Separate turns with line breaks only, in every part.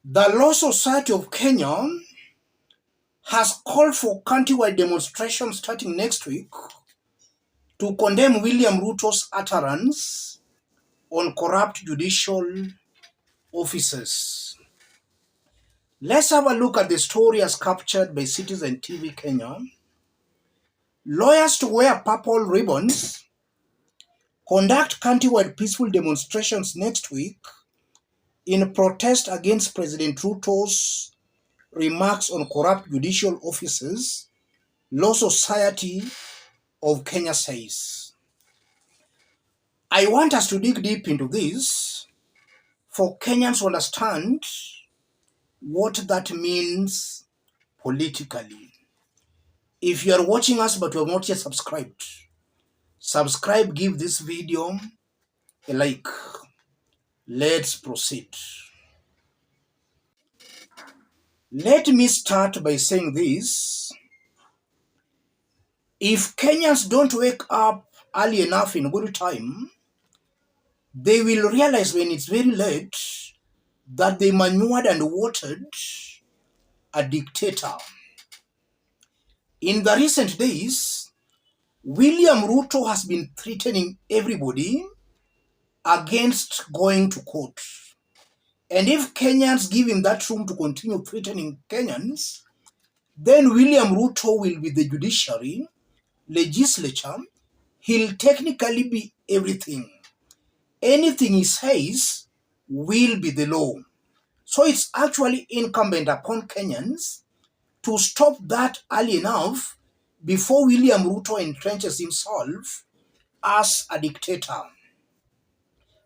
The Law Society of Kenya has called for countrywide demonstrations starting next week to condemn William Ruto's utterance on corrupt judicial officers. Let's have a look at the story as captured by Citizen TV Kenya. Lawyers to wear purple ribbons conduct countrywide peaceful demonstrations next week in protest against President Ruto's remarks on corrupt judicial officers, Law Society of Kenya says. I want us to dig deep into this for Kenyans to understand what that means politically. If you are watching us but you have not yet subscribed, subscribe, give this video a like. Let's proceed. Let me start by saying this. If Kenyans don't wake up early enough in good time, they will realize when it's very late that they manured and watered a dictator. In the recent days, William Ruto has been threatening everybody against going to court. And if Kenyans give him that room to continue threatening Kenyans, then William Ruto will be the judiciary, legislature. He'll technically be everything. Anything he says will be the law. So it's actually incumbent upon Kenyans to stop that early enough before William Ruto entrenches himself as a dictator.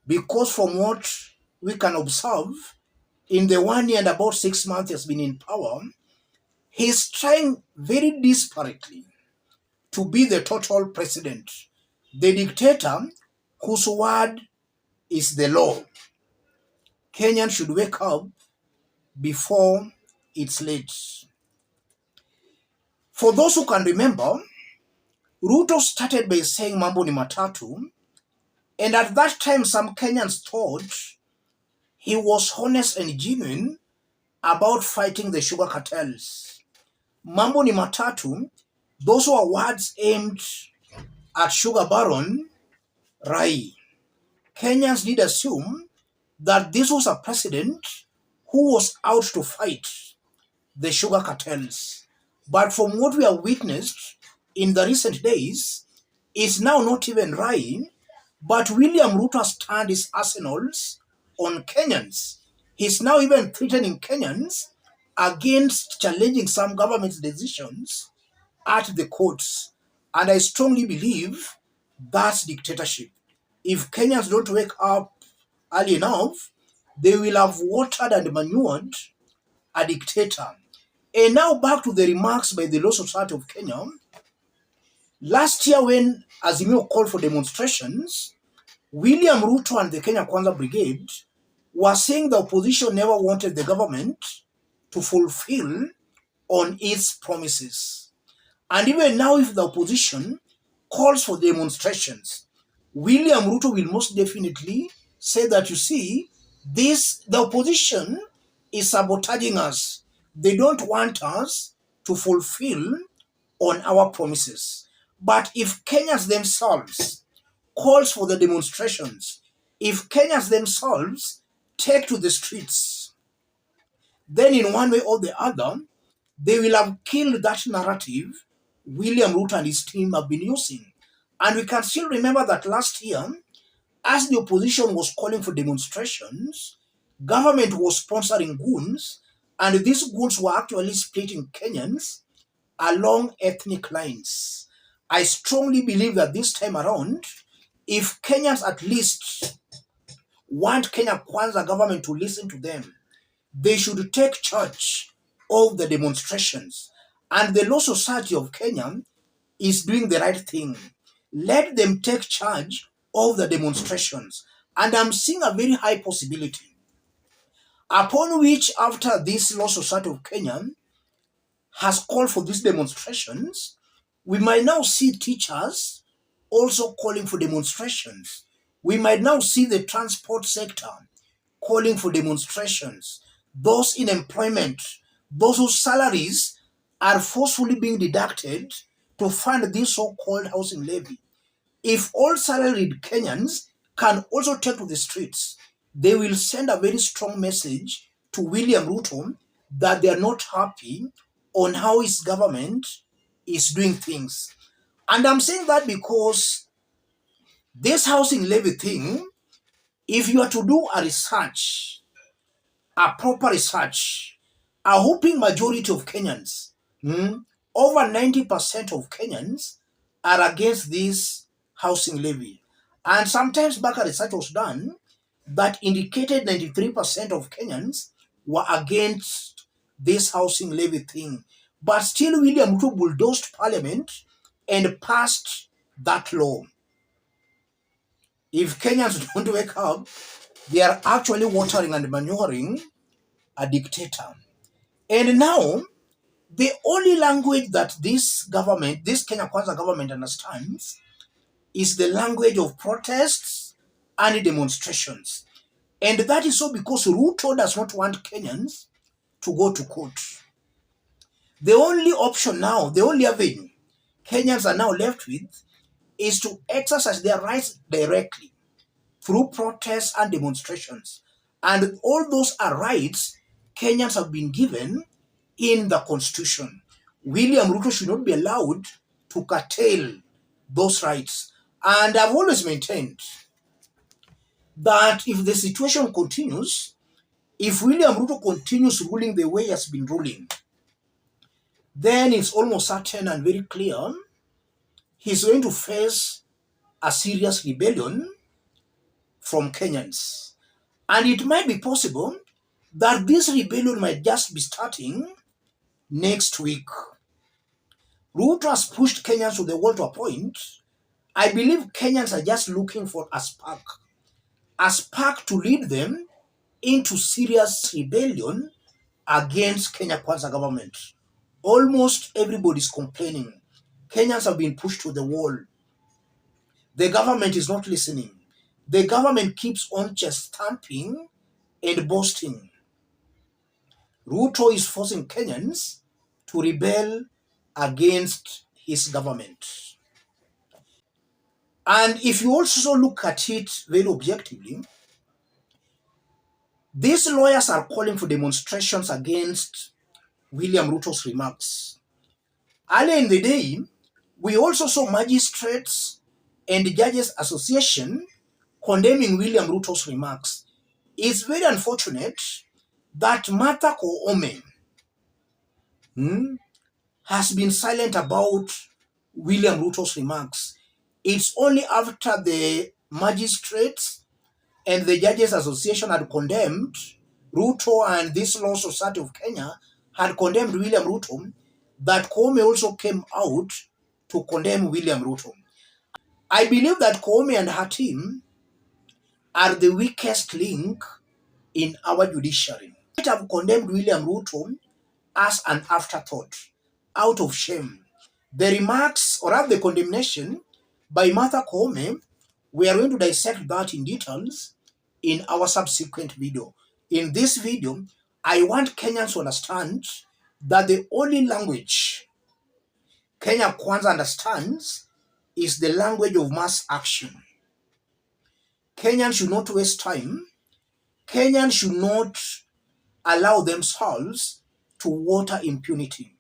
Because from what we can observe, in the 1 year and about 6 months he has been in power, he's trying very desperately to be the total president, the dictator whose word is the law. Kenyans should wake up before it's late. For those who can remember, Ruto started by saying mambo ni matatu, and at that time some Kenyans thought he was honest and genuine about fighting the sugar cartels. Mambo ni matatu, those were words aimed at sugar baron Rai. Kenyans did assume that this was a president who was out to fight the sugar cartels. But from what we have witnessed in the recent days, it's now not even Rai, but William Ruto has turned his arsenals on Kenyans. He's now even threatening Kenyans against challenging some government's decisions at the courts. And I strongly believe that's dictatorship. If Kenyans don't wake up early enough, they will have watered and manured a dictator. And now back to the remarks by the Law Society of Kenya. Last year when Azimio called for demonstrations, William Ruto and the Kenya Kwanza Brigade were saying the opposition never wanted the government to fulfill on its promises. And even now, if the opposition calls for demonstrations, William Ruto will most definitely say that, you see, the opposition is sabotaging us. They don't want us to fulfill on our promises. But if Kenyans themselves calls for the demonstrations, if Kenyans themselves take to the streets, then in one way or the other, they will have killed that narrative William Ruto and his team have been using. And we can still remember that last year, as the opposition was calling for demonstrations, government was sponsoring goons, and these goons were actually splitting Kenyans along ethnic lines. I strongly believe that this time around, if Kenyans at least want Kenya Kwanza government to listen to them, they should take charge of the demonstrations. And the Law Society of Kenya is doing the right thing. Let them take charge of the demonstrations. And I'm seeing a very high possibility upon which, after this Law Society of Kenya has called for these demonstrations, we might now see teachers also calling for demonstrations. We might now see the transport sector calling for demonstrations. those in employment, those whose salaries are forcefully being deducted to fund this so-called housing levy. If all salaried Kenyans can also take to the streets, they will send a very strong message to William Ruto that they are not happy on how his government is doing things. And I'm saying that because this housing levy thing, if you are to do a research, a proper research, a whooping majority of Kenyans, over 90% of Kenyans are against this housing levy. And sometimes back a research was done that indicated 93% of Kenyans were against this housing levy thing. But still, William Ruto bulldozed parliament and passed that law. If Kenyans don't wake up, they are actually watering and manuring a dictator. And now, the only language that this government, this Kenya Kwanza government understands is the language of protests and demonstrations. And that is so because Ruto does not want Kenyans to go to court. The only option now, the only avenue Kenyans are now left with is to exercise their rights directly through protests and demonstrations. And all those are rights Kenyans have been given in the constitution. William Ruto should not be allowed to curtail those rights. And I've always maintained that if the situation continues, if William Ruto continues ruling the way he has been ruling, then it's almost certain and very clear he's going to face a serious rebellion from Kenyans. And it might be possible that this rebellion might just be starting next week. Ruto has pushed Kenyans to the wall to a point. I believe Kenyans are just looking for a spark to lead them into serious rebellion against Kenya Kwanza government. Almost everybody is complaining. Kenyans have been pushed to the wall. The government is not listening. The government keeps on chest stamping and boasting. Ruto is forcing Kenyans to rebel against his government. And if you also look at it very objectively, these lawyers are calling for demonstrations against William Ruto's remarks. Earlier in the day, we also saw magistrates and judges association condemning William Ruto's remarks. It's very unfortunate that Martha Koome has been silent about William Ruto's remarks. It's only after the magistrates and the Judges Association had condemned Ruto and this Law Society of Kenya had condemned William Ruto that Koome also came out to condemn William Ruto. I believe that Koome and her team are the weakest link in our judiciary. They might have condemned William Ruto as an afterthought, out of shame. The remarks or rather the condemnation by Martha Koome, we are going to dissect that in details in our subsequent video. In this video, I want Kenyans to understand that the only language Kenya Kwanza understands is the language of mass action. Kenyans should not waste time. Kenyans should not allow themselves to water impunity.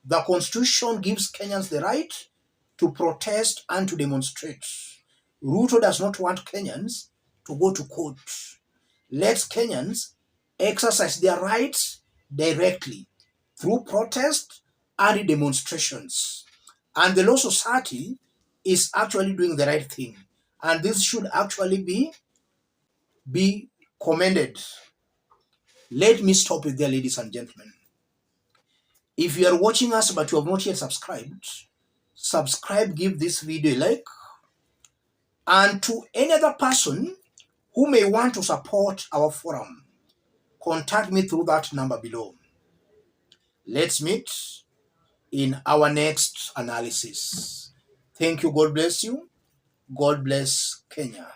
The Constitution gives Kenyans the right to protest and to demonstrate. Ruto does not want Kenyans to go to court. Let Kenyans exercise their rights directly through protest and demonstrations. And the Law Society is actually doing the right thing. And this should actually be commended. Let me stop it there, ladies and gentlemen. If you are watching us but you have not yet subscribed, subscribe, give this video a like. And to any other person who may want to support our forum, contact me through that number below. Let's meet in our next analysis. Thank you. God bless you. God bless Kenya.